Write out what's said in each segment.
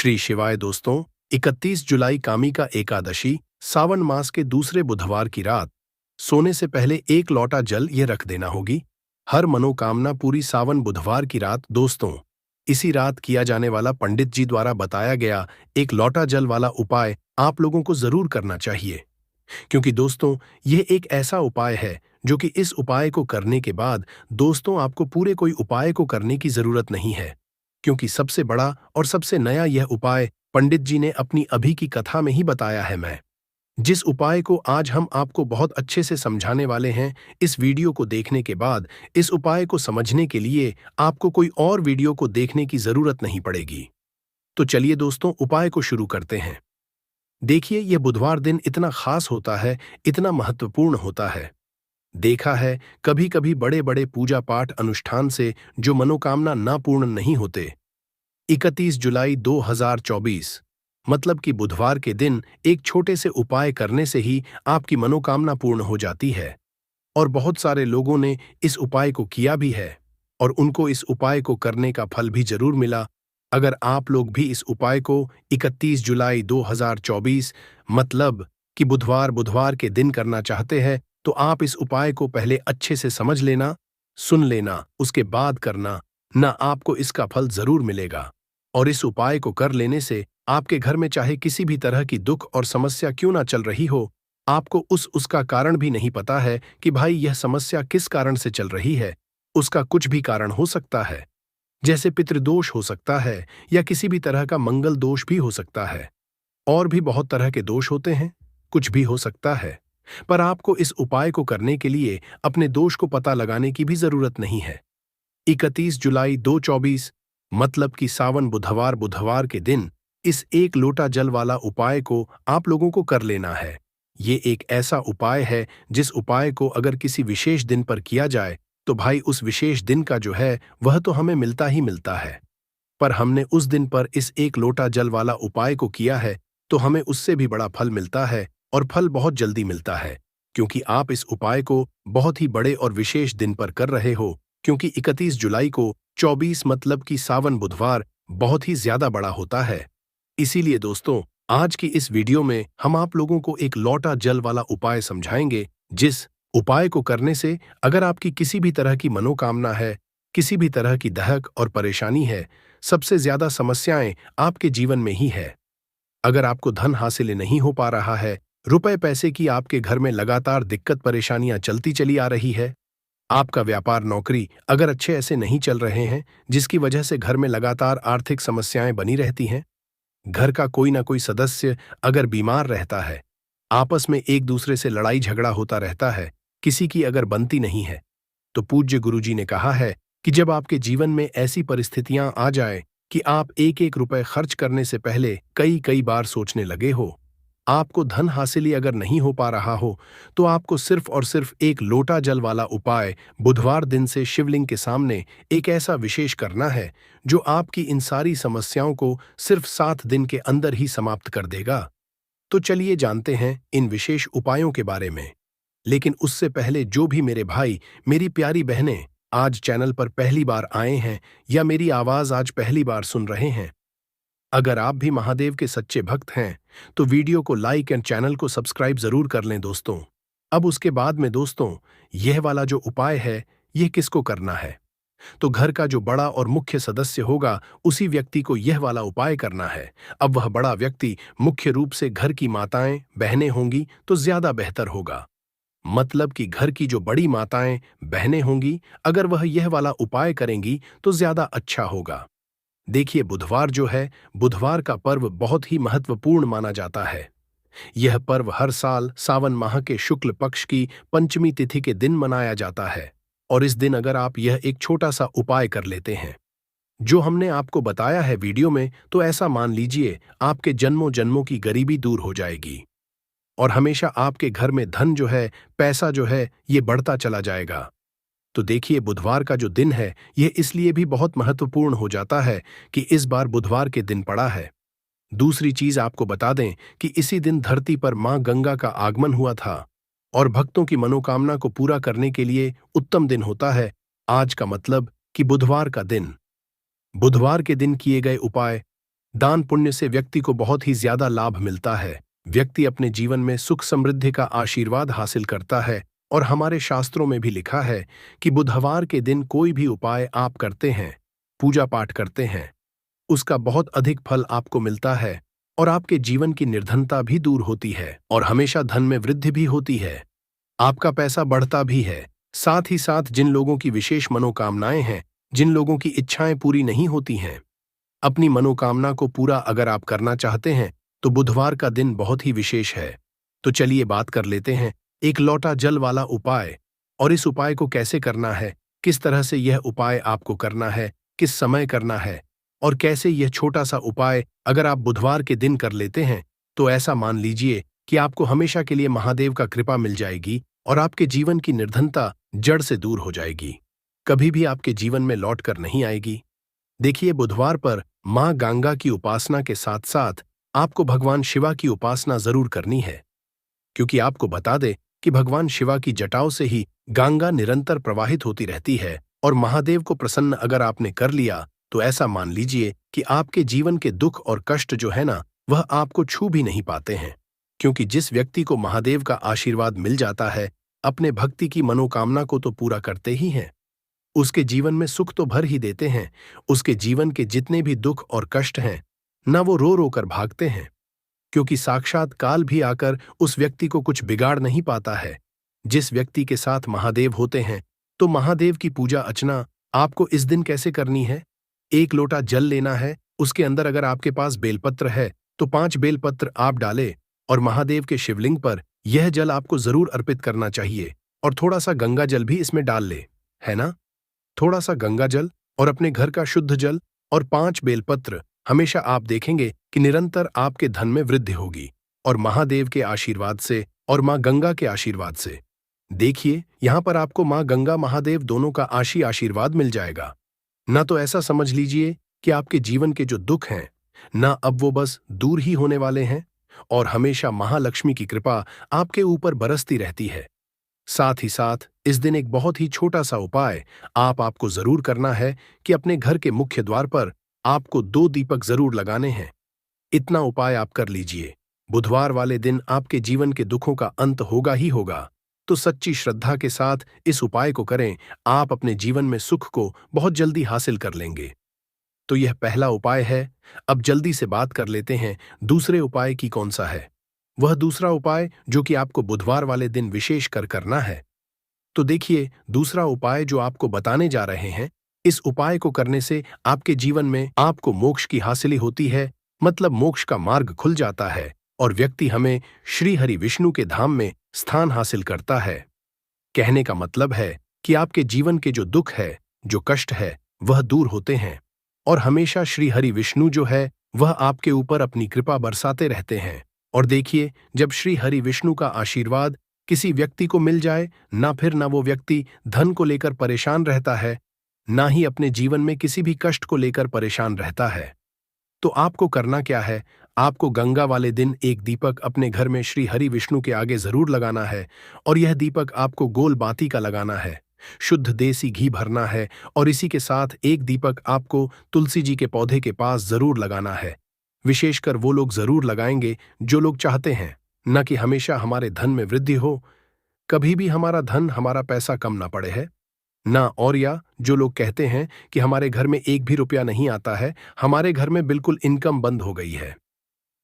श्री शिवाय दोस्तों। 31 जुलाई कामी का एकादशी सावन मास के दूसरे बुधवार की रात सोने से पहले एक लोटा जल ये रख देना होगी। हर मनोकामना पूरी सावन बुधवार की रात दोस्तों इसी रात किया जाने वाला पंडित जी द्वारा बताया गया एक लोटा जल वाला उपाय आप लोगों को जरूर करना चाहिए, क्योंकि दोस्तों यह एक ऐसा उपाय है जो कि इस उपाय को करने के बाद दोस्तों आपको पूरे कोई उपाय को करने की जरूरत नहीं है, क्योंकि सबसे बड़ा और सबसे नया यह उपाय पंडित जी ने अपनी अभी की कथा में ही बताया है। मैं जिस उपाय को आज हम आपको बहुत अच्छे से समझाने वाले हैं, इस वीडियो को देखने के बाद इस उपाय को समझने के लिए आपको कोई और वीडियो को देखने की जरूरत नहीं पड़ेगी। तो चलिए दोस्तों उपाय को शुरू करते हैं। देखिए यह बुधवार दिन इतना खास होता है, इतना महत्वपूर्ण होता है। देखा है कभी कभी बड़े बड़े पूजा पाठ अनुष्ठान से जो मनोकामना ना पूर्ण नहीं होते। 31 जुलाई 2024 मतलब कि बुधवार के दिन एक छोटे से उपाय करने से ही आपकी मनोकामना पूर्ण हो जाती है। और बहुत सारे लोगों ने इस उपाय को किया भी है और उनको इस उपाय को करने का फल भी जरूर मिला। अगर आप लोग भी इस उपाय को 31 जुलाई 2024 मतलब कि बुधवार के दिन करना चाहते हैं, तो आप इस उपाय को पहले अच्छे से समझ लेना, सुन लेना, उसके बाद करना, ना आपको इसका फल जरूर मिलेगा। और इस उपाय को कर लेने से आपके घर में चाहे किसी भी तरह की दुख और समस्या क्यों ना चल रही हो, आपको उसका कारण भी नहीं पता है कि भाई यह समस्या किस कारण से चल रही है, उसका कुछ भी कारण हो सकता है, जैसे पितृदोष हो सकता है या किसी भी तरह का मंगल दोष भी हो सकता है, और भी बहुत तरह के दोष होते हैं, कुछ भी हो सकता है। पर आपको इस उपाय को करने के लिए अपने दोष को पता लगाने की भी जरूरत नहीं है। 31 जुलाई 2024 मतलब कि सावन बुधवार के दिन इस एक लोटा जल वाला उपाय को आप लोगों को कर लेना है। ये एक ऐसा उपाय है जिस उपाय को अगर किसी विशेष दिन पर किया जाए तो भाई उस विशेष दिन का जो है वह तो हमें मिलता ही मिलता है। पर हमने उस दिन पर इस एक लोटा जल वाला उपाय को किया है तो हमें उससे भी बड़ा फल मिलता है, और फल बहुत जल्दी मिलता है, क्योंकि आप इस उपाय को बहुत ही बड़े और विशेष दिन पर कर रहे हो, क्योंकि 31 जुलाई को 24 मतलब कि सावन बुधवार बहुत ही ज्यादा बड़ा होता है। इसीलिए दोस्तों आज की इस वीडियो में हम आप लोगों को एक लोटा जल वाला उपाय समझाएंगे, जिस उपाय को करने से अगर आपकी किसी भी तरह की मनोकामना है, किसी भी तरह की दहक और परेशानी है, सबसे ज्यादा समस्याएं आपके जीवन में ही है। अगर आपको धन हासिल नहीं हो पा रहा है, रुपए पैसे की आपके घर में लगातार दिक्कत परेशानियां चलती चली आ रही है, आपका व्यापार नौकरी अगर अच्छे ऐसे नहीं चल रहे हैं जिसकी वजह से घर में लगातार आर्थिक समस्याएं बनी रहती हैं, घर का कोई ना कोई सदस्य अगर बीमार रहता है, आपस में एक दूसरे से लड़ाई झगड़ा होता रहता है, किसी की अगर बनती नहीं है, तो पूज्य गुरुजी ने कहा है कि जब आपके जीवन में ऐसी परिस्थितियां आ जाए कि आप एक एक रुपए खर्च करने से पहले कई कई बार सोचने लगे हो, आपको धन हासिल ही अगर नहीं हो पा रहा हो, तो आपको सिर्फ और सिर्फ एक लोटा जल वाला उपाय बुधवार दिन से शिवलिंग के सामने एक ऐसा विशेष करना है जो आपकी इन सारी समस्याओं को सिर्फ 7 दिन के अंदर ही समाप्त कर देगा। तो चलिए जानते हैं इन विशेष उपायों के बारे में। लेकिन उससे पहले जो भी मेरे भाई मेरी प्यारी बहनें आज चैनल पर पहली बार आए हैं या मेरी आवाज आज पहली बार सुन रहे हैं, अगर आप भी महादेव के सच्चे भक्त हैं तो वीडियो को लाइक एंड चैनल को सब्सक्राइब जरूर कर लें दोस्तों। अब उसके बाद में दोस्तों यह वाला जो उपाय है यह किसको करना है, तो घर का जो बड़ा और मुख्य सदस्य होगा उसी व्यक्ति को यह वाला उपाय करना है। अब वह बड़ा व्यक्ति मुख्य रूप से घर की माताएं बहनें होंगी तो ज्यादा बेहतर होगा, मतलब कि घर की जो बड़ी माताएं बहनें होंगी अगर वह यह वाला उपाय करेंगी तो ज्यादा अच्छा होगा। देखिए बुधवार जो है, बुधवार का पर्व बहुत ही महत्वपूर्ण माना जाता है। यह पर्व हर साल सावन माह के शुक्ल पक्ष की पंचमी तिथि के दिन मनाया जाता है, और इस दिन अगर आप यह एक छोटा सा उपाय कर लेते हैं जो हमने आपको बताया है वीडियो में, तो ऐसा मान लीजिए आपके जन्मों जन्मों की गरीबी दूर हो जाएगी और हमेशा आपके घर में धन जो है, पैसा जो है, ये बढ़ता चला जाएगा। तो देखिए बुधवार का जो दिन है यह इसलिए भी बहुत महत्वपूर्ण हो जाता है कि इस बार बुधवार के दिन पड़ा है। दूसरी चीज आपको बता दें कि इसी दिन धरती पर मां गंगा का आगमन हुआ था और भक्तों की मनोकामना को पूरा करने के लिए उत्तम दिन होता है आज का, मतलब कि बुधवार का दिन। बुधवार के दिन किए गए उपाय दान पुण्य से व्यक्ति को बहुत ही ज्यादा लाभ मिलता है। व्यक्ति अपने जीवन में सुख समृद्धि का आशीर्वाद हासिल करता है। और हमारे शास्त्रों में भी लिखा है कि बुधवार के दिन कोई भी उपाय आप करते हैं, पूजा पाठ करते हैं, उसका बहुत अधिक फल आपको मिलता है और आपके जीवन की निर्धनता भी दूर होती है और हमेशा धन में वृद्धि भी होती है। आपका पैसा बढ़ता भी है। साथ ही साथ जिन लोगों की विशेष मनोकामनाएं हैं, जिन लोगों की इच्छाएं पूरी नहीं होती हैं, अपनी मनोकामना को पूरा अगर आप करना चाहते हैं तो बुधवार का दिन बहुत ही विशेष है। तो चलिए बात कर लेते हैं एक लोटा जल वाला उपाय, और इस उपाय को कैसे करना है, किस तरह से यह उपाय आपको करना है, किस समय करना है, और कैसे यह छोटा सा उपाय अगर आप बुधवार के दिन कर लेते हैं तो ऐसा मान लीजिए कि आपको हमेशा के लिए महादेव का कृपा मिल जाएगी और आपके जीवन की निर्धनता जड़ से दूर हो जाएगी, कभी भी आपके जीवन में लौट कर नहीं आएगी। देखिए, बुधवार पर मां गंगा की उपासना के साथ साथ आपको भगवान शिवा की उपासना जरूर करनी है, क्योंकि आपको बता दे कि भगवान शिवा की जटाओं से ही गंगा निरंतर प्रवाहित होती रहती है और महादेव को प्रसन्न अगर आपने कर लिया तो ऐसा मान लीजिए कि आपके जीवन के दुख और कष्ट जो है ना, वह आपको छू भी नहीं पाते हैं। क्योंकि जिस व्यक्ति को महादेव का आशीर्वाद मिल जाता है, अपने भक्ति की मनोकामना को तो पूरा करते ही हैं, उसके जीवन में सुख तो भर ही देते हैं। उसके जीवन के जितने भी दुख और कष्ट हैं ना, वो रो रो कर भागते हैं, क्योंकि साक्षात काल भी आकर उस व्यक्ति को कुछ बिगाड़ नहीं पाता है। जिस व्यक्ति के साथ महादेव होते हैं, तो महादेव की पूजा अर्चना आपको इस दिन कैसे करनी है? एक लोटा जल लेना है, उसके अंदर अगर आपके पास बेलपत्र है तो 5 बेलपत्र आप डालें और महादेव के शिवलिंग पर यह जल आपको जरूर अर्पित करना चाहिए, और थोड़ा सा गंगा जल भी इसमें डाल ले, है ना? थोड़ा सा गंगा जल और अपने घर का शुद्ध जल और 5 बेलपत्र, हमेशा आप देखेंगे कि निरंतर आपके धन में वृद्धि होगी, और महादेव के आशीर्वाद से और मां गंगा के आशीर्वाद से। देखिए, यहां पर आपको मां गंगा महादेव दोनों का आशीर्वाद मिल जाएगा। ना तो ऐसा समझ लीजिए कि आपके जीवन के जो दुख हैं ना, अब वो बस दूर ही होने वाले हैं, और हमेशा महालक्ष्मी की कृपा आपके ऊपर बरसती रहती है। साथ ही साथ इस दिन एक बहुत ही छोटा सा उपाय आपको जरूर करना है कि अपने घर के मुख्य द्वार पर आपको 2 दीपक जरूर लगाने हैं। इतना उपाय आप कर लीजिए। बुधवार वाले दिन आपके जीवन के दुखों का अंत होगा ही होगा। तो सच्ची श्रद्धा के साथ इस उपाय को करें, आप अपने जीवन में सुख को बहुत जल्दी हासिल कर लेंगे। तो यह पहला उपाय है। अब जल्दी से बात कर लेते हैं दूसरे उपाय की कौन सा है। वह दूसरा उपाय जो कि आपको बुधवार वाले दिन विशेष कर करना है। तो देखिए, दूसरा उपाय जो आपको बताने जा रहे हैं, इस उपाय को करने से आपके जीवन में आपको मोक्ष की हासिली होती है, मतलब मोक्ष का मार्ग खुल जाता है और व्यक्ति हमें श्री हरि विष्णु के धाम में स्थान हासिल करता है। कहने का मतलब है कि आपके जीवन के जो दुख है, जो कष्ट है, वह दूर होते हैं और हमेशा श्री हरि विष्णु जो है वह आपके ऊपर अपनी कृपा बरसाते रहते हैं। और देखिए, जब श्री हरि विष्णु का आशीर्वाद किसी व्यक्ति को मिल जाए, ना फिर ना वो व्यक्ति धन को लेकर परेशान रहता है, ना ही अपने जीवन में किसी भी कष्ट को लेकर परेशान रहता है। तो आपको करना क्या है? आपको गंगा वाले दिन एक दीपक अपने घर में श्री हरि विष्णु के आगे जरूर लगाना है, और यह दीपक आपको गोल बाती का लगाना है। शुद्ध देसी घी भरना है, और इसी के साथ एक दीपक आपको तुलसी जी के पौधे के पास जरूर लगाना है। विशेषकर वो लोग जरूर लगाएंगे जो लोग चाहते हैं न कि हमेशा हमारे धन में वृद्धि हो, कभी भी हमारा धन, हमारा पैसा कम ना पड़े है ना, और या जो लोग कहते हैं कि हमारे घर में एक भी रुपया नहीं आता है, हमारे घर में बिल्कुल इनकम बंद हो गई है,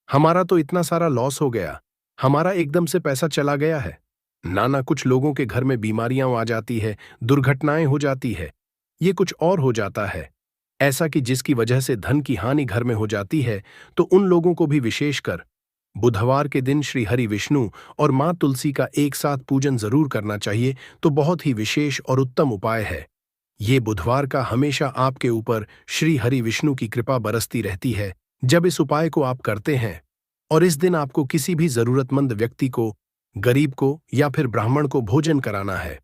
हमारा तो इतना सारा लॉस हो गया, हमारा एकदम से पैसा चला गया है। ना कुछ लोगों के घर में बीमारियां आ जाती है, दुर्घटनाएं हो जाती है, ये कुछ और हो जाता है ऐसा कि जिसकी वजह से धन की हानि घर में हो जाती है। तो उन लोगों को भी विशेषकर बुधवार के दिन श्री हरि विष्णु और मां तुलसी का एक साथ पूजन जरूर करना चाहिए। तो बहुत ही विशेष और उत्तम उपाय है ये बुधवार का। हमेशा आपके ऊपर श्री हरि विष्णु की कृपा बरसती रहती है जब इस उपाय को आप करते हैं। और इस दिन आपको किसी भी जरूरतमंद व्यक्ति को, गरीब को या फिर ब्राह्मण को भोजन कराना है।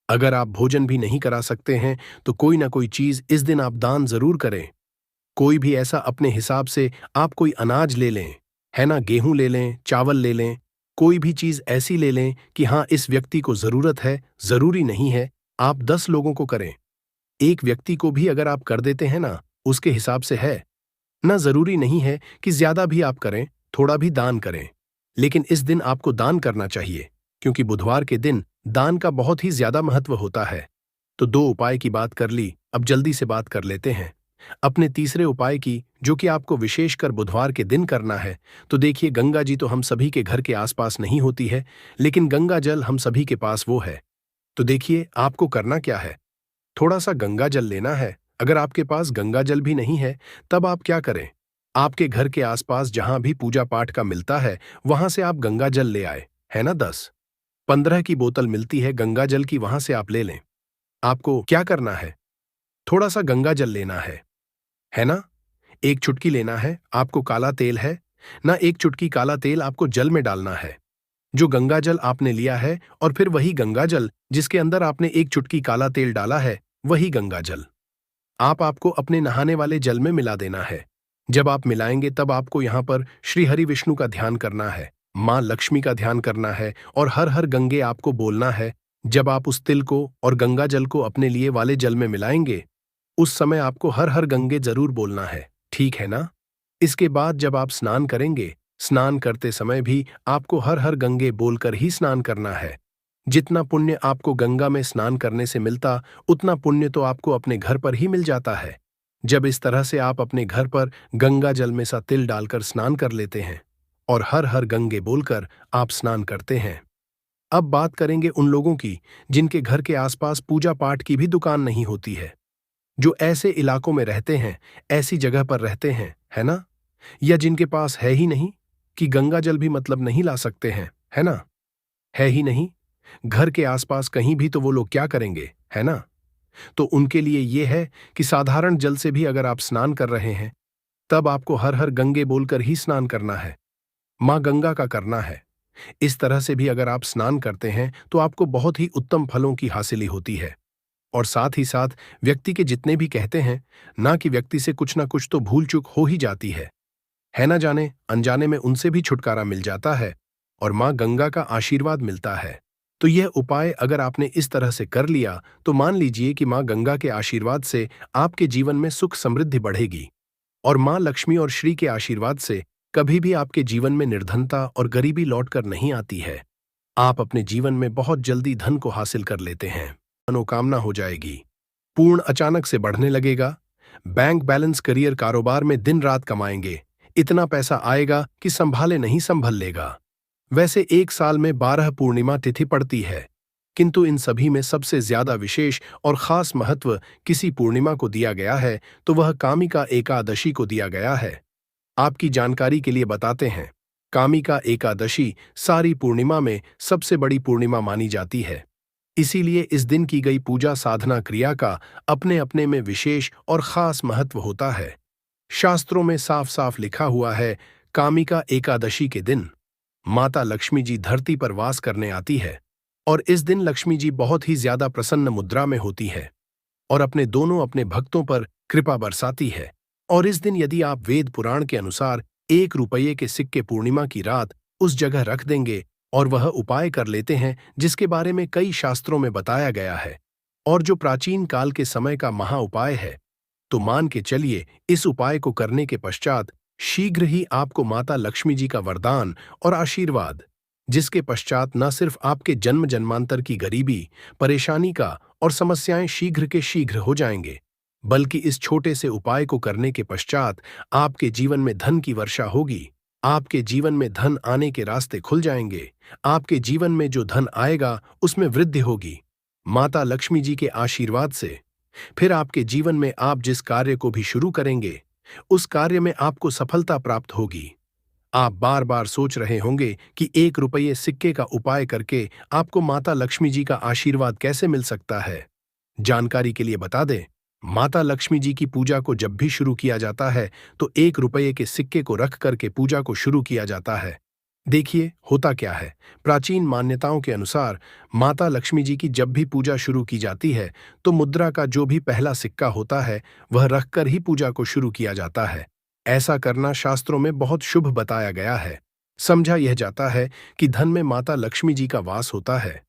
अगर आप भोजन भी नहीं करा सकते हैं तो कोई ना कोई चीज इस दिन आप दान जरूर करें। कोई भी ऐसा अपने हिसाब से आप कोई अनाज ले लें, है ना, गेहूं ले लें, चावल ले लें, कोई भी चीज ऐसी ले लें कि हाँ इस व्यक्ति को जरूरत है। जरूरी नहीं है आप 10 लोगों को करें, एक व्यक्ति को भी अगर आप कर देते हैं ना, उसके हिसाब से है ना जरूरी नहीं है कि ज्यादा भी आप करें, थोड़ा भी दान करें, लेकिन इस दिन आपको दान करना चाहिए, क्योंकि बुधवार के दिन दान का बहुत ही ज्यादा महत्व होता है। तो 2 उपाय की बात कर ली, अब जल्दी से बात कर लेते हैं अपने तीसरे उपाय की, जो कि आपको विशेषकर बुधवार के दिन करना है। तो देखिए, गंगा जी तो हम सभी के घर के आसपास नहीं होती है, लेकिन गंगा जल हम सभी के पास वो है। तो देखिए, आपको करना क्या है, थोड़ा सा गंगा जल लेना है। अगर आपके पास गंगा जल भी नहीं है, तब आप क्या करें, आपके घर के आसपास जहां भी पूजा पाठ का मिलता है, वहां से आप गंगा जल ले आए, है ना। 10-15 की बोतल मिलती है गंगा जल की, वहां से आप ले लें। आपको क्या करना है, थोड़ा सा गंगा जल लेना है ना। एक चुटकी लेना है, आपको काला तेल है ना, एक चुटकी काला तेल आपको जल में डालना है, जो गंगा जल आपने लिया है, और फिर वही गंगा जल जिसके अंदर आपने एक चुटकी काला तेल डाला है, वही गंगा जल आपको अपने नहाने वाले जल में मिला देना है। जब आप मिलाएंगे, तब आपको यहाँ पर श्री हरि विष्णु का ध्यान करना है, माँ लक्ष्मी का ध्यान करना है, और हर हर गंगे आपको बोलना है। जब आप उस तिल को और गंगा जल को अपने लिए वाले जल में मिलाएंगे, उस समय आपको हर हर गंगे जरूर बोलना है, ठीक है ना। इसके बाद जब आप स्नान करेंगे, स्नान करते समय भी आपको हर हर गंगे बोलकर ही स्नान करना है। जितना पुण्य आपको गंगा में स्नान करने से मिलता, उतना पुण्य तो आपको अपने घर पर ही मिल जाता है। जब इस तरह से आप अपने घर पर गंगा जल में सा तिल डालकर स्नान कर लेते हैं और हर हर गंगे बोलकर आप स्नान करते हैं। अब बात करेंगे उन लोगों की जिनके घर के आसपास पूजा पाठ की भी दुकान नहीं होती है, जो ऐसे इलाकों में रहते हैं, ऐसी जगह पर रहते हैं, है ना, या जिनके पास है ही नहीं, कि गंगा जल भी मतलब नहीं ला सकते हैं, है ना, है ही नहीं घर के आसपास कहीं भी, तो वो लोग क्या करेंगे, है ना। तो उनके लिए ये है कि साधारण जल से भी अगर आप स्नान कर रहे हैं, तब आपको हर हर गंगे बोलकर ही स्नान करना है, मां गंगा का करना है। इस तरह से भी अगर आप स्नान करते हैं, तो आपको बहुत ही उत्तम फलों की हासिली होती है। और साथ ही साथ व्यक्ति के जितने भी कहते हैं ना, कि व्यक्ति से कुछ ना कुछ तो भूल चूक हो ही जाती है ना, जाने अनजाने में उनसे भी छुटकारा मिल जाता है और मां गंगा का आशीर्वाद मिलता है। तो यह उपाय अगर आपने इस तरह से कर लिया, तो मान लीजिए कि मां गंगा के आशीर्वाद से आपके जीवन में सुख समृद्धि बढ़ेगी, और मां लक्ष्मी और श्री के आशीर्वाद से कभी भी आपके जीवन में निर्धनता और गरीबी लौटकर नहीं आती है। आप अपने जीवन में बहुत जल्दी धन को हासिल कर लेते हैं, मनोकामना हो जाएगी, पूर्ण अचानक से बढ़ने लगेगा, बैंक बैलेंस, करियर, कारोबार में दिन रात कमाएंगे, इतना पैसा आएगा कि संभाले नहीं संभल लेगा। वैसे एक साल में 12 पूर्णिमा तिथि पड़ती है, किंतु इन सभी में सबसे ज्यादा विशेष और खास महत्व किसी पूर्णिमा को दिया गया है, तो वह कामिका एकादशी को दिया गया है। आपकी जानकारी के लिए बताते हैं, कामिका एकादशी सारी पूर्णिमा में सबसे बड़ी पूर्णिमा मानी जाती है। इसीलिए इस दिन की गई पूजा साधना क्रिया का अपने अपने में विशेष और खास महत्व होता है। शास्त्रों में साफ साफ लिखा हुआ है, कामिका एकादशी के दिन माता लक्ष्मी जी धरती पर वास करने आती है, और इस दिन लक्ष्मी जी बहुत ही ज्यादा प्रसन्न मुद्रा में होती है और अपने भक्तों पर कृपा बरसाती है। और इस दिन यदि आप वेद पुराण के अनुसार 1 रुपये के सिक्के पूर्णिमा की रात उस जगह रख देंगे और वह उपाय कर लेते हैं, जिसके बारे में कई शास्त्रों में बताया गया है और जो प्राचीन काल के समय का महा उपाय है, तो मान के चलिए इस उपाय को करने के पश्चात शीघ्र ही आपको माता लक्ष्मी जी का वरदान और आशीर्वाद, जिसके पश्चात न सिर्फ आपके जन्म जन्मांतर की गरीबी, परेशानी का और समस्याएं शीघ्र के शीघ्र हो जाएंगे, बल्कि इस छोटे से उपाय को करने के पश्चात आपके जीवन में धन की वर्षा होगी। आपके जीवन में धन आने के रास्ते खुल जाएंगे। आपके जीवन में जो धन आएगा, उसमें वृद्धि होगी माता लक्ष्मी जी के आशीर्वाद से। फिर आपके जीवन में आप जिस कार्य को भी शुरू करेंगे, उस कार्य में आपको सफलता प्राप्त होगी। आप बार बार सोच रहे होंगे कि 1 रुपये सिक्के का उपाय करके आपको माता लक्ष्मी जी का आशीर्वाद कैसे मिल सकता है। जानकारी के लिए बता दें, माता लक्ष्मी जी की पूजा को जब भी शुरू किया जाता है, तो 1 रुपये के सिक्के को रख करके पूजा को शुरू किया जाता है। देखिए होता क्या है, प्राचीन मान्यताओं के अनुसार माता लक्ष्मी जी की जब भी पूजा शुरू की जाती है, तो मुद्रा का जो भी पहला सिक्का होता है, वह रखकर ही पूजा को शुरू किया जाता है। ऐसा करना शास्त्रों में बहुत शुभ बताया गया है। समझा यह जाता है कि धन में माता लक्ष्मी जी का वास होता है।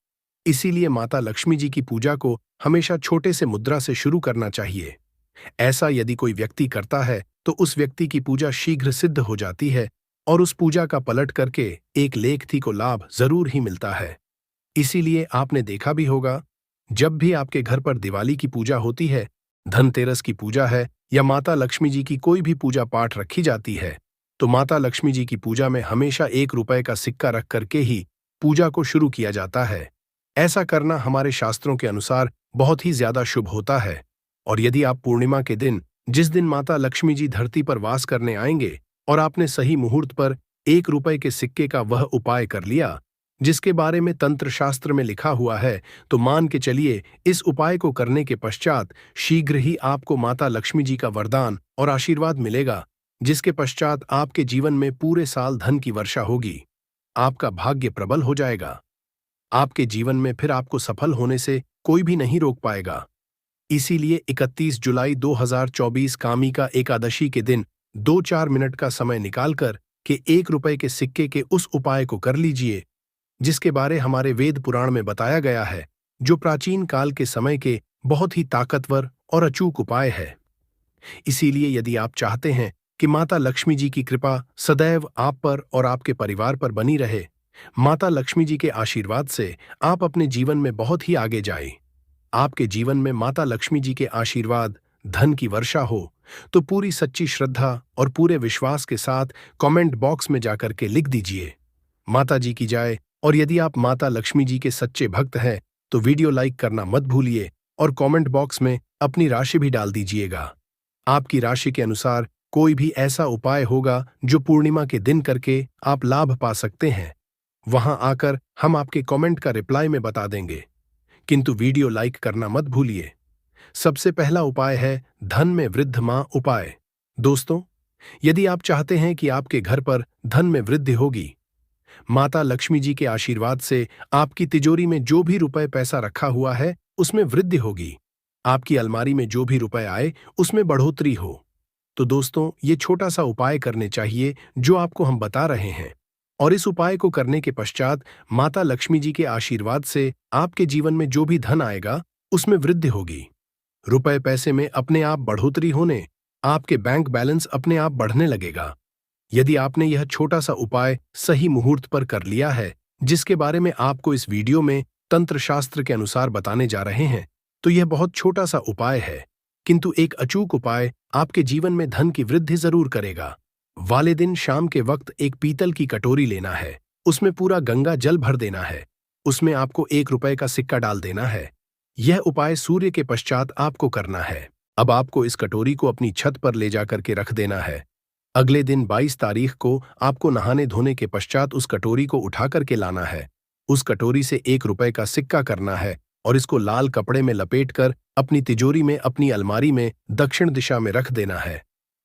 इसीलिए माता लक्ष्मी जी की पूजा को हमेशा छोटे से मुद्रा से शुरू करना चाहिए। ऐसा यदि कोई व्यक्ति करता है तो उस व्यक्ति की पूजा शीघ्र सिद्ध हो जाती है और उस पूजा का पलट करके एक लेखथी को लाभ जरूर ही मिलता है। इसीलिए आपने देखा भी होगा, जब भी आपके घर पर दिवाली की पूजा होती है, धनतेरस की पूजा है या माता लक्ष्मी जी की कोई भी पूजा पाठ रखी जाती है, तो माता लक्ष्मी जी की पूजा में हमेशा 1 रुपए का सिक्का रख करके ही पूजा को शुरू किया जाता है। ऐसा करना हमारे शास्त्रों के अनुसार बहुत ही ज्यादा शुभ होता है। और यदि आप पूर्णिमा के दिन, जिस दिन माता लक्ष्मी जी धरती पर वास करने आएंगे, और आपने सही मुहूर्त पर 1 रुपए के सिक्के का वह उपाय कर लिया जिसके बारे में तंत्र शास्त्र में लिखा हुआ है, तो मान के चलिए इस उपाय को करने के पश्चात शीघ्र ही आपको माता लक्ष्मी जी का वरदान और आशीर्वाद मिलेगा, जिसके पश्चात आपके जीवन में पूरे साल धन की वर्षा होगी। आपका भाग्य प्रबल हो जाएगा। आपके जीवन में फिर आपको सफल होने से कोई भी नहीं रोक पाएगा। इसीलिए 31 जुलाई 2024 कामिका एकादशी के दिन 2-4 मिनट का समय निकालकर के 1 रुपए के सिक्के के उस उपाय को कर लीजिए, जिसके बारे हमारे वेद पुराण में बताया गया है, जो प्राचीन काल के समय के बहुत ही ताकतवर और अचूक उपाय है। इसीलिए यदि आप चाहते हैं कि माता लक्ष्मी जी की कृपा सदैव आप पर और आपके परिवार पर बनी रहे, माता लक्ष्मी जी के आशीर्वाद से आप अपने जीवन में बहुत ही आगे जाएं, आपके जीवन में माता लक्ष्मी जी के आशीर्वाद, धन की वर्षा हो, तो पूरी सच्ची श्रद्धा और पूरे विश्वास के साथ कमेंट बॉक्स में जाकर के लिख दीजिए, माता जी की जय। और यदि आप माता लक्ष्मी जी के सच्चे भक्त हैं तो वीडियो लाइक करना मत भूलिए और कमेंट बॉक्स में अपनी राशि भी डाल दीजिएगा। आपकी राशि के अनुसार कोई भी ऐसा उपाय होगा जो पूर्णिमा के दिन करके आप लाभ पा सकते हैं, वहां आकर हम आपके कमेंट का रिप्लाई में बता देंगे, किंतु वीडियो लाइक करना मत भूलिए। सबसे पहला उपाय है धन में वृद्धि मां उपाय। दोस्तों, यदि आप चाहते हैं कि आपके घर पर धन में वृद्धि होगी, माता लक्ष्मी जी के आशीर्वाद से आपकी तिजोरी में जो भी रुपए पैसा रखा हुआ है उसमें वृद्धि होगी, आपकी अलमारी में जो भी रुपए आए उसमें बढ़ोतरी हो, तो दोस्तों ये छोटा सा उपाय करने चाहिए जो आपको हम बता रहे हैं। और इस उपाय को करने के पश्चात माता लक्ष्मी जी के आशीर्वाद से आपके जीवन में जो भी धन आएगा उसमें वृद्धि होगी, रुपए पैसे में अपने आप बढ़ोतरी होने, आपके बैंक बैलेंस अपने आप बढ़ने लगेगा। यदि आपने यह छोटा सा उपाय सही मुहूर्त पर कर लिया है, जिसके बारे में आपको इस वीडियो में तंत्र शास्त्र के अनुसार बताने जा रहे हैं, तो यह बहुत छोटा सा उपाय है, किंतु एक अचूक उपाय आपके जीवन में धन की वृद्धि जरूर करेगा। वाले दिन शाम के वक्त एक पीतल की कटोरी लेना है, उसमें पूरा गंगा जल भर देना है, उसमें आपको 1 रुपए का सिक्का डाल देना है। यह उपाय सूर्य के पश्चात आपको करना है। अब आपको इस कटोरी को अपनी छत पर ले जाकर के रख देना है। अगले दिन 22 तारीख को आपको नहाने धोने के पश्चात उस कटोरी को उठा करके लाना है। उस कटोरी से 1 रुपए का सिक्का करना है और इसको लाल कपड़े में लपेटकर अपनी तिजोरी में, अपनी अलमारी में दक्षिण दिशा में रख देना है।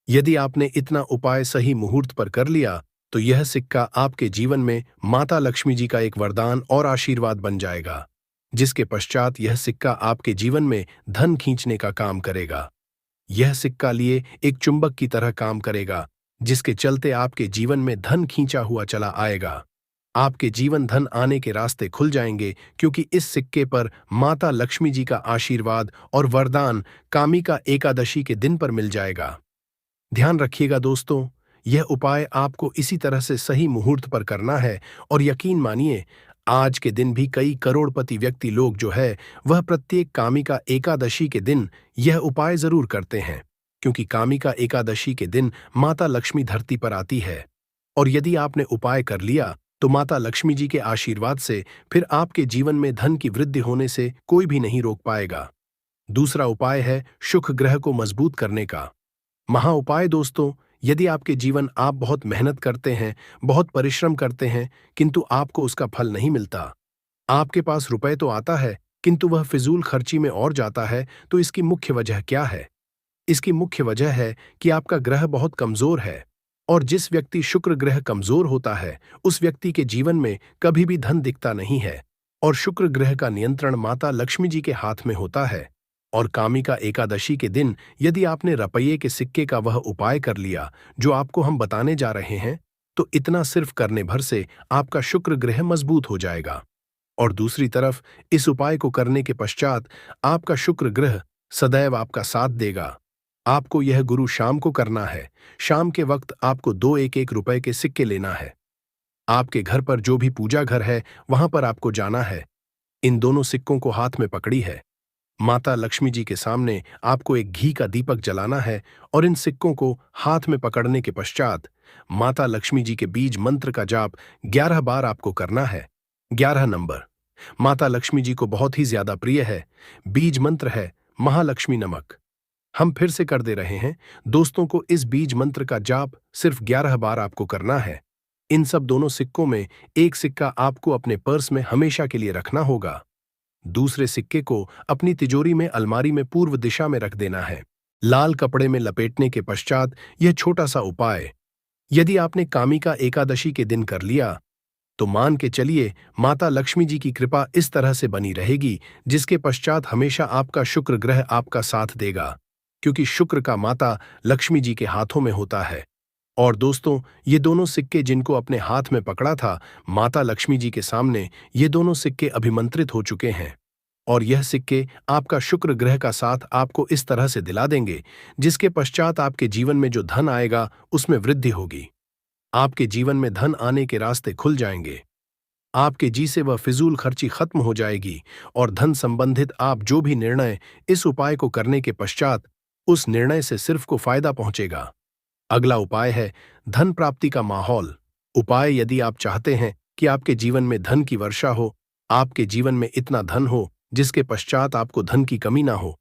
यदि आपने इतना उपाय सही मुहूर्त पर कर लिया तो यह सिक्का आपके जीवन में माता लक्ष्मी जी का एक वरदान और आशीर्वाद बन जाएगा, जिसके पश्चात यह सिक्का आपके जीवन में धन खींचने का काम करेगा। यह सिक्का लिए एक चुंबक की तरह काम करेगा, जिसके चलते आपके जीवन में धन खींचा हुआ चला आएगा। आपके जीवन धन आने के रास्ते खुल जाएंगे, क्योंकि इस सिक्के पर माता लक्ष्मी जी का आशीर्वाद और वरदान कामिका एकादशी के दिन पर मिल जाएगा। ध्यान रखिएगा दोस्तों, यह उपाय आपको इसी तरह से सही मुहूर्त पर करना है और यकीन मानिए आज के दिन भी कई करोड़पति व्यक्ति लोग जो है वह प्रत्येक कामिका एकादशी के दिन यह उपाय जरूर करते हैं, क्योंकि कामिका एकादशी के दिन माता लक्ष्मी धरती पर आती है। और यदि आपने उपाय कर लिया तो माता लक्ष्मी जी के आशीर्वाद से फिर आपके जीवन में धन की वृद्धि होने से कोई भी नहीं रोक पाएगा। दूसरा उपाय है शुक्र ग्रह को मजबूत करने का महा उपाय। दोस्तों, यदि आपके जीवन आप बहुत मेहनत करते हैं, बहुत परिश्रम करते हैं, किंतु आपको उसका फल नहीं मिलता, आपके पास रुपए तो आता है किंतु वह फिजूल खर्ची में और जाता है, तो इसकी मुख्य वजह क्या है? इसकी मुख्य वजह है कि आपका ग्रह बहुत कमजोर है, और जिस व्यक्ति शुक्र ग्रह कमजोर होता है उस व्यक्ति के जीवन में कभी भी धन दिखता नहीं है, और शुक्र ग्रह का नियंत्रण माता लक्ष्मी जी के हाथ में होता है। और कामिका एकादशी के दिन यदि आपने रुपये के सिक्के का वह उपाय कर लिया जो आपको हम बताने जा रहे हैं, तो इतना सिर्फ करने भर से आपका शुक्र ग्रह मजबूत हो जाएगा। और दूसरी तरफ इस उपाय को करने के पश्चात आपका शुक्र ग्रह सदैव आपका साथ देगा, आपको यह गुरु शाम को करना है। शाम के वक्त आपको 2 एक-एक रुपए के सिक्के लेना है। आपके घर पर जो भी पूजा घर है, वहां पर आपको जाना है। इन दोनों सिक्कों को हाथ में पकड़ी है। माता लक्ष्मी जी के सामने आपको एक घी का दीपक जलाना है और इन सिक्कों को हाथ में पकड़ने के पश्चात माता लक्ष्मी जी के बीज मंत्र का जाप 11 बार आपको करना है। 11 नंबर माता लक्ष्मी जी को बहुत ही ज्यादा प्रिय है। बीज मंत्र है महालक्ष्मी नमक। हम फिर से कर दे रहे हैं दोस्तों को, इस बीज मंत्र का जाप सिर्फ 11 बार आपको करना है। इन सब दोनों सिक्कों में एक सिक्का आपको अपने पर्स में हमेशा के लिए रखना होगा। दूसरे सिक्के को अपनी तिजोरी में अलमारी में पूर्व दिशा में रख देना है। लाल कपड़े में लपेटने के पश्चात यह छोटा सा उपाय यदि आपने कामिका एकादशी के दिन कर लिया तो मान के चलिए माता लक्ष्मी जी की कृपा इस तरह से बनी रहेगी, जिसके पश्चात हमेशा आपका शुक्र ग्रह आपका साथ देगा, क्योंकि शुक्र का माता लक्ष्मी जी के हाथों में होता है। और दोस्तों, ये दोनों सिक्के जिनको अपने हाथ में पकड़ा था माता लक्ष्मी जी के सामने, ये दोनों सिक्के अभिमंत्रित हो चुके हैं और यह सिक्के आपका शुक्र ग्रह का साथ आपको इस तरह से दिला देंगे, जिसके पश्चात आपके जीवन में जो धन आएगा उसमें वृद्धि होगी। आपके जीवन में धन आने के रास्ते खुल जाएंगे। आपके जी से वह फिजूल खर्ची खत्म हो जाएगी और धन संबंधित आप जो भी निर्णय इस उपाय को करने के पश्चात उस निर्णय से सिर्फ को फायदा पहुंचेगा। अगला उपाय है धन प्राप्ति का माहौल। उपाय यदि आप चाहते हैं कि आपके जीवन में धन की वर्षा हो, आपके जीवन में इतना धन हो जिसके पश्चात आपको धन की कमी ना हो,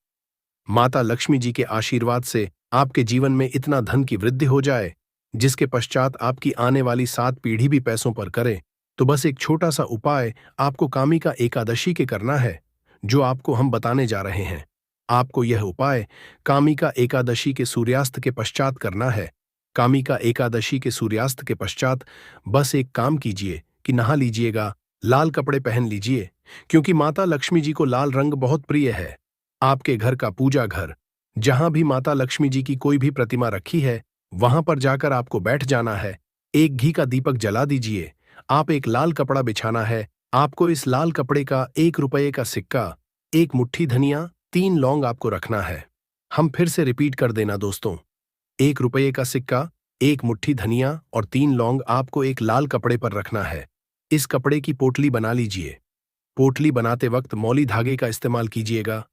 माता लक्ष्मी जी के आशीर्वाद से आपके जीवन में इतना धन की वृद्धि हो जाए जिसके पश्चात आपकी आने वाली 7 पीढ़ी भी पैसों पर करे, तो बस एक छोटा सा उपाय आपको कामिका एकादशी के करना है, जो आपको हम बताने जा रहे हैं। आपको यह उपाय कामिका एकादशी के सूर्यास्त के पश्चात करना है। कामिका एकादशी के सूर्यास्त के पश्चात बस एक काम कीजिए कि नहा लीजिएगा, लाल कपड़े पहन लीजिए, क्योंकि माता लक्ष्मी जी को लाल रंग बहुत प्रिय है। आपके घर का पूजा घर, जहां भी माता लक्ष्मी जी की कोई भी प्रतिमा रखी है, वहां पर जाकर आपको बैठ जाना है। एक घी का दीपक जला दीजिए। आप एक लाल कपड़ा बिछाना है। आपको इस लाल कपड़े का 1 रुपये का सिक्का, 1 मुट्ठी धनिया, 3 लौंग आपको रखना है। हम फिर से रिपीट कर देना दोस्तों, 1 रुपये का सिक्का, 1 मुट्ठी धनिया और 3 लौंग आपको एक लाल कपड़े पर रखना है। इस कपड़े की पोटली बना लीजिए। पोटली बनाते वक्त मौली धागे का इस्तेमाल कीजिएगा।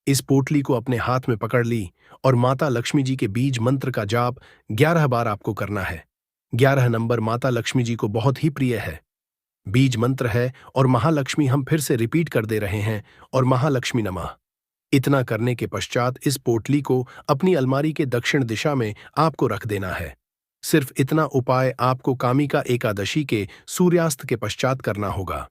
इस पोटली को अपने हाथ में पकड़ ली और माता लक्ष्मी जी के बीज मंत्र का जाप 11 बार आपको करना है। 11 नंबर माता लक्ष्मी जी को बहुत ही प्रिय है। बीज मंत्र है और महालक्ष्मी हम फिर से रिपीट कर दे रहे हैं, और महालक्ष्मी नमः। इतना करने के पश्चात इस पोटली को अपनी अलमारी के दक्षिण दिशा में आपको रख देना है। सिर्फ इतना उपाय आपको कामिका एकादशी के सूर्यास्त के पश्चात करना होगा।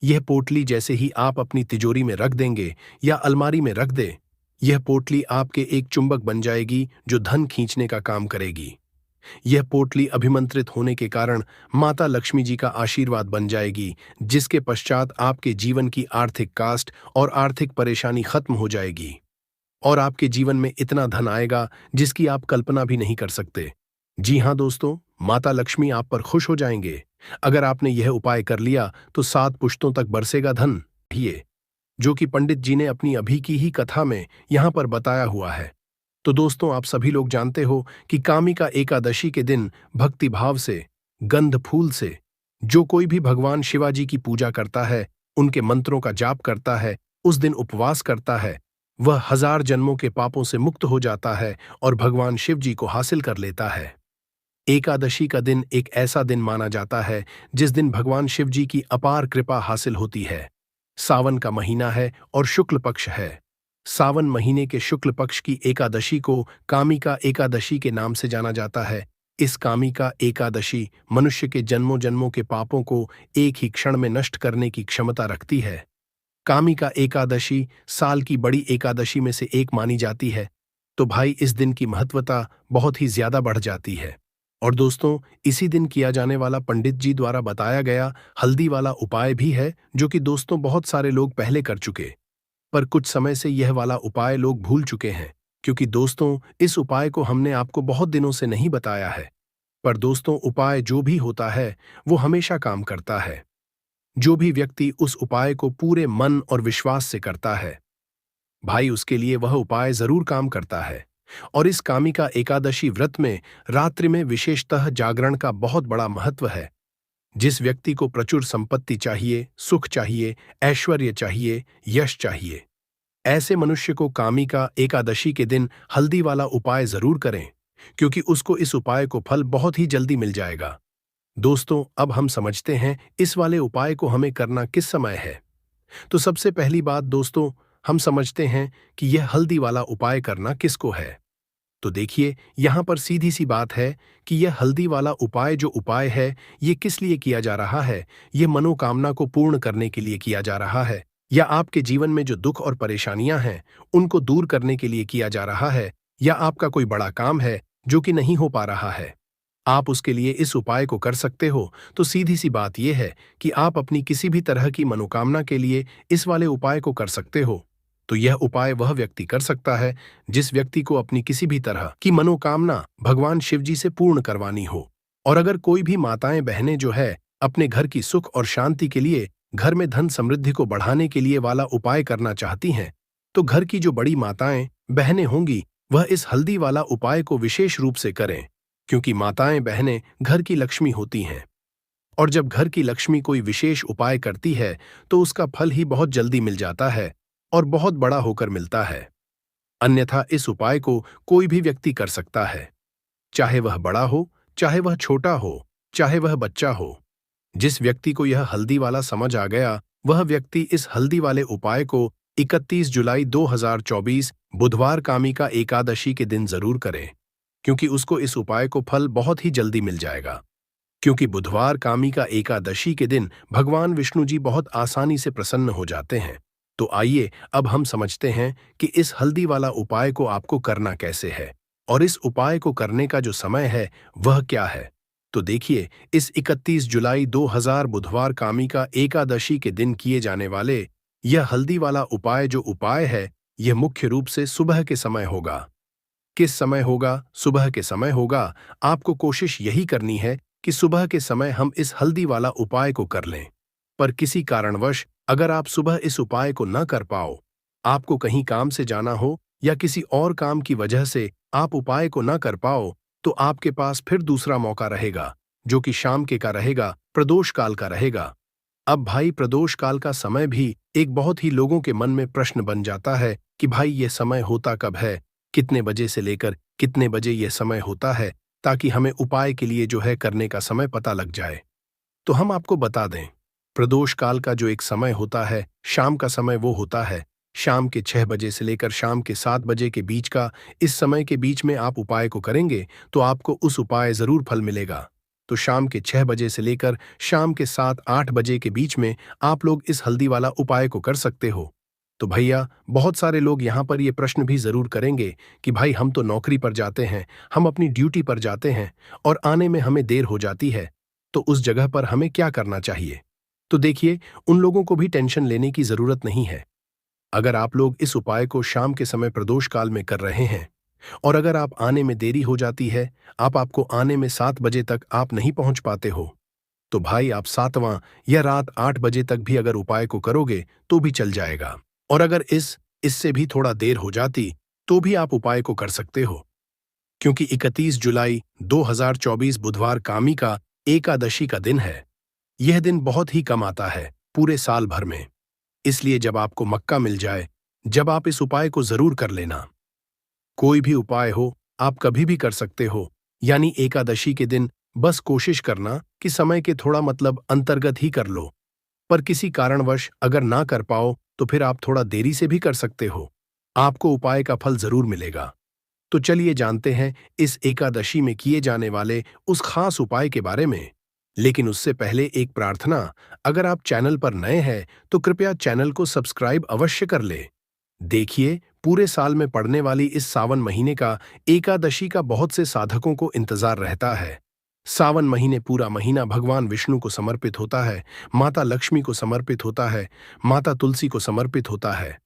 यह पोटली जैसे ही आप अपनी तिजोरी में रख देंगे या अलमारी में रख दे, यह पोटली आपके एक चुंबक बन जाएगी जो धन खींचने का काम करेगी। यह पोटली अभिमंत्रित होने के कारण माता लक्ष्मी जी का आशीर्वाद बन जाएगी, जिसके पश्चात आपके जीवन की आर्थिक कास्ट और आर्थिक परेशानी खत्म हो जाएगी और आपके जीवन में इतना धन आएगा जिसकी आप कल्पना भी नहीं कर सकते। जी हाँ दोस्तों, माता लक्ष्मी आप पर खुश हो जाएंगे। अगर आपने यह उपाय कर लिया तो 7 पुश्तों तक बरसेगा धन, ये जो कि पंडित जी ने अपनी अभी की ही कथा में यहां पर बताया हुआ है। तो दोस्तों, आप सभी लोग जानते हो कि कामिका एकादशी के दिन भक्ति भाव से, गंध फूल से जो कोई भी भगवान शिवाजी की पूजा करता है, उनके मंत्रों का जाप करता है, उस दिन उपवास करता है, वह 1000 जन्मों के पापों से मुक्त हो जाता है और भगवान शिव जी को हासिल कर लेता है। एकादशी का दिन एक ऐसा दिन माना जाता है जिस दिन भगवान शिव जी की अपार कृपा हासिल होती है। सावन का महीना है और शुक्ल पक्ष है। सावन महीने के शुक्ल पक्ष की एकादशी को कामिका एकादशी के नाम से जाना जाता है। इस कामिका एकादशी मनुष्य के जन्मों जन्मों के पापों को एक ही क्षण में नष्ट करने की क्षमता रखती है। कामिका एकादशी साल की बड़ी एकादशी में से एक मानी जाती है, तो भाई इस दिन की महत्वता बहुत ही ज्यादा बढ़ जाती है। और दोस्तों, इसी दिन किया जाने वाला पंडित जी द्वारा बताया गया हल्दी वाला उपाय भी है, जो कि दोस्तों बहुत सारे लोग पहले कर चुके, पर कुछ समय से यह वाला उपाय लोग भूल चुके हैं, क्योंकि दोस्तों इस उपाय को हमने आपको बहुत दिनों से नहीं बताया है। पर दोस्तों, उपाय जो भी होता है वो हमेशा काम करता है। जो भी व्यक्ति उस उपाय को पूरे मन और विश्वास से करता है, भाई उसके लिए वह उपाय जरूर काम करता है। और इस कामिका एकादशी व्रत में रात्रि में विशेषतः जागरण का बहुत बड़ा महत्व है। जिस व्यक्ति को प्रचुर संपत्ति चाहिए, सुख चाहिए, ऐश्वर्य चाहिए, यश चाहिए, ऐसे मनुष्य को कामिका एकादशी के दिन हल्दी वाला उपाय जरूर करें, क्योंकि उसको इस उपाय को फल बहुत ही जल्दी मिल जाएगा। दोस्तों, अब हम समझते हैं इस वाले उपाय को हमें करना किस समय है। तो सबसे पहली बात दोस्तों, हम समझते हैं कि यह हल्दी वाला उपाय करना किसको है। तो देखिए, यहां पर सीधी सी बात है कि यह हल्दी वाला उपाय जो उपाय है, ये किस लिए किया जा रहा है। ये मनोकामना को पूर्ण करने के लिए किया जा रहा है, या आपके जीवन में जो दुख और परेशानियां हैं उनको दूर करने के लिए किया जा रहा है, या आपका कोई बड़ा काम है जो कि नहीं हो पा रहा है, आप उसके लिए इस उपाय को कर सकते हो। तो सीधी सी बात यह है कि आप अपनी किसी भी तरह की मनोकामना के लिए इस वाले उपाय को कर सकते हो। तो यह उपाय वह व्यक्ति कर सकता है जिस व्यक्ति को अपनी किसी भी तरह की मनोकामना भगवान शिवजी से पूर्ण करवानी हो। और अगर कोई भी माताएं बहनें जो है अपने घर की सुख और शांति के लिए, घर में धन समृद्धि को बढ़ाने के लिए वाला उपाय करना चाहती हैं, तो घर की जो बड़ी माताएं बहनें होंगी वह इस हल्दी वाला उपाय को विशेष रूप से करें, क्योंकि माताएं बहनें घर की लक्ष्मी होती हैं। और जब घर की लक्ष्मी कोई विशेष उपाय करती है तो उसका फल ही बहुत जल्दी मिल जाता है और बहुत बड़ा होकर मिलता है। अन्यथा इस उपाय को कोई भी व्यक्ति कर सकता है, चाहे वह बड़ा हो, चाहे वह छोटा हो, चाहे वह बच्चा हो। जिस व्यक्ति को यह हल्दी वाला समझ आ गया, वह व्यक्ति इस हल्दी वाले उपाय को 31 जुलाई 2024 बुधवार कामिका एकादशी के दिन जरूर करे, क्योंकि उसको इस उपाय को फल बहुत ही जल्दी मिल जाएगा। क्योंकि बुधवार कामिका एकादशी के दिन भगवान विष्णु जी बहुत आसानी से प्रसन्न हो जाते हैं। तो आइए अब हम समझते हैं कि इस हल्दी वाला उपाय को आपको करना कैसे है, और इस उपाय को करने का जो समय है वह क्या है। तो देखिए, इस 31 जुलाई 2000 बुधवार कामिका एकादशी के दिन किए जाने वाले यह हल्दी वाला उपाय जो उपाय है, यह मुख्य रूप से सुबह के समय होगा। किस समय होगा? सुबह के समय होगा। आपको कोशिश यही करनी है कि सुबह के समय हम इस हल्दी वाला उपाय को कर लें। पर किसी कारणवश अगर आप सुबह इस उपाय को न कर पाओ, आपको कहीं काम से जाना हो या किसी और काम की वजह से आप उपाय को न कर पाओ, तो आपके पास फिर दूसरा मौका रहेगा, जो कि शाम के का रहेगा, प्रदोष काल का रहेगा। अब भाई, प्रदोष काल का समय भी एक बहुत ही लोगों के मन में प्रश्न बन जाता है कि भाई ये समय होता कब है, कितने बजे से लेकर कितने बजे यह समय होता है, ताकि हमें उपाय के लिए जो है करने का समय पता लग जाए। तो हम आपको बता दें, प्रदोष काल का जो एक समय होता है, शाम का समय, वो होता है शाम के 6 बजे से लेकर शाम के 7 बजे के बीच का। इस समय के बीच में आप उपाय को करेंगे तो आपको उस उपाय जरूर फल मिलेगा। तो शाम के 6 बजे से लेकर शाम के 7-8 बजे के बीच में आप लोग इस हल्दी वाला उपाय को कर सकते हो। तो भैया, बहुत सारे लोग यहाँ पर ये प्रश्न भी जरूर करेंगे कि भाई हम तो नौकरी पर जाते हैं, हम अपनी ड्यूटी पर जाते हैं और आने में हमें देर हो जाती है, तो उस जगह पर हमें क्या करना चाहिए। तो देखिए, उन लोगों को भी टेंशन लेने की जरूरत नहीं है। अगर आप लोग इस उपाय को शाम के समय प्रदोष काल में कर रहे हैं और अगर आप आने में देरी हो जाती है, आपको आने में 7 बजे तक आप नहीं पहुंच पाते हो, तो भाई आप 7वां या रात 8 बजे तक भी अगर उपाय को करोगे तो भी चल जाएगा। और अगर इससे भी थोड़ा देर हो जाती तो भी आप उपाय को कर सकते हो, क्योंकि 31 जुलाई 2024 बुधवार कामिका एकादशी का दिन है। यह दिन बहुत ही कम आता है पूरे साल भर में, इसलिए जब आपको मौका मिल जाए, जब आप इस उपाय को जरूर कर लेना। कोई भी उपाय हो, आप कभी भी कर सकते हो, यानी एकादशी के दिन बस कोशिश करना कि समय के थोड़ा अंतर्गत ही कर लो। पर किसी कारणवश अगर ना कर पाओ तो फिर आप थोड़ा देरी से भी कर सकते हो, आपको उपाय का फल जरूर मिलेगा। तो चलिए जानते हैं इस एकादशी में किए जाने वाले उस खास उपाय के बारे में। लेकिन उससे पहले एक प्रार्थना, अगर आप चैनल पर नए हैं तो कृपया चैनल को सब्सक्राइब अवश्य कर ले। देखिए, पूरे साल में पड़ने वाली इस सावन महीने का एकादशी का बहुत से साधकों को इंतजार रहता है। सावन महीने पूरा महीना भगवान विष्णु को समर्पित होता है, माता लक्ष्मी को समर्पित होता है, माता तुलसी को समर्पित होता है।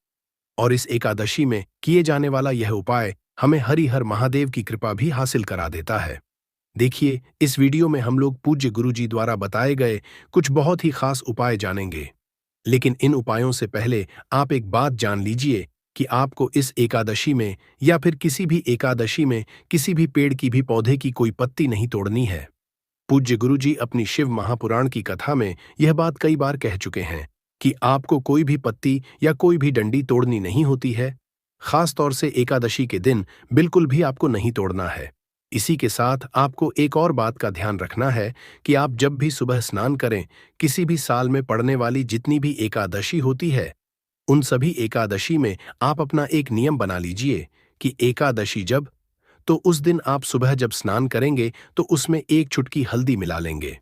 और इस एकादशी में किए जाने वाला यह उपाय हमें हरिहर महादेव की कृपा भी हासिल करा देता है। देखिए, इस वीडियो में हम लोग पूज्य गुरुजी द्वारा बताए गए कुछ बहुत ही खास उपाय जानेंगे। लेकिन इन उपायों से पहले आप एक बात जान लीजिए कि आपको इस एकादशी में या फिर किसी भी एकादशी में किसी भी पेड़ की भी पौधे की कोई पत्ती नहीं तोड़नी है। पूज्य गुरुजी अपनी शिव महापुराण की कथा में यह बात कई बार कह चुके हैं कि आपको कोई भी पत्ती या कोई भी डंडी तोड़नी नहीं होती है। खास तौर से एकादशी के दिन बिल्कुल भी आपको नहीं तोड़ना है। इसी के साथ आपको एक और बात का ध्यान रखना है कि आप जब भी सुबह स्नान करें, किसी भी साल में पड़ने वाली जितनी भी एकादशी होती है, उन सभी एकादशी में आप अपना एक नियम बना लीजिए कि एकादशी जब, तो उस दिन आप सुबह जब स्नान करेंगे तो उसमें एक चुटकी हल्दी मिला लेंगे।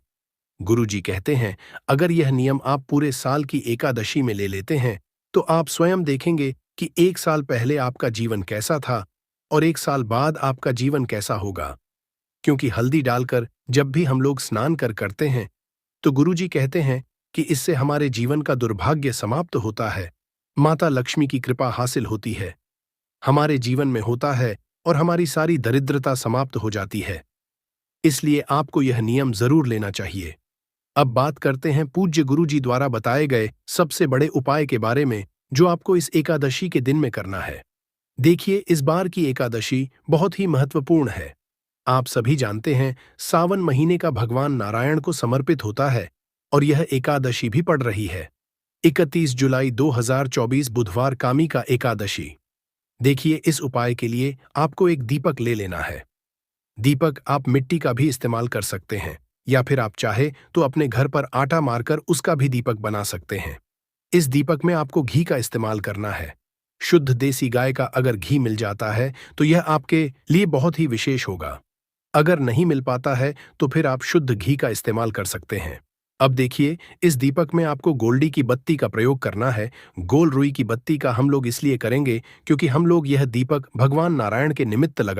गुरुजी कहते हैं, अगर यह नियम आप पूरे साल की एकादशी में ले लेते हैं तो आप स्वयं देखेंगे कि एक साल पहले आपका जीवन कैसा था और एक साल बाद आपका जीवन कैसा होगा। क्योंकि हल्दी डालकर जब भी हम लोग स्नान करते हैं तो गुरुजी कहते हैं कि इससे हमारे जीवन का दुर्भाग्य समाप्त होता है, माता लक्ष्मी की कृपा हासिल होती है, हमारे जीवन में होता है और हमारी सारी दरिद्रता समाप्त हो जाती है। इसलिए आपको यह नियम जरूर लेना चाहिए। अब बात करते हैं पूज्य गुरुजी द्वारा बताए गए सबसे बड़े उपाय के बारे में जो आपको इस एकादशी के दिन में करना है। देखिए, इस बार की एकादशी बहुत ही महत्वपूर्ण है। आप सभी जानते हैं, सावन महीने का भगवान नारायण को समर्पित होता है और यह एकादशी भी पड़ रही है। 31 जुलाई 2024 बुधवार कामी का एकादशी। देखिए, इस उपाय के लिए आपको एक दीपक ले लेना है। दीपक आप मिट्टी का भी इस्तेमाल कर सकते हैं या फिर आप चाहे तो अपने घर पर आटा मारकर उसका भी दीपक बना सकते हैं। इस दीपक में आपको घी का इस्तेमाल करना है। शुद्ध देसी गाय का अगर घी मिल जाता है तो यह आपके लिए बहुत ही विशेष होगा। अगर नहीं मिल पाता है तो फिर आप शुद्ध घी का इस्तेमाल कर सकते हैं। अब देखिए, इस दीपक में आपको गोल्डी की बत्ती का प्रयोग करना है। गोल रुई की बत्ती का हम लोग इसलिए करेंगे क्योंकि हम लोग यह दीपक भगवान नारायण के निमित्त लगा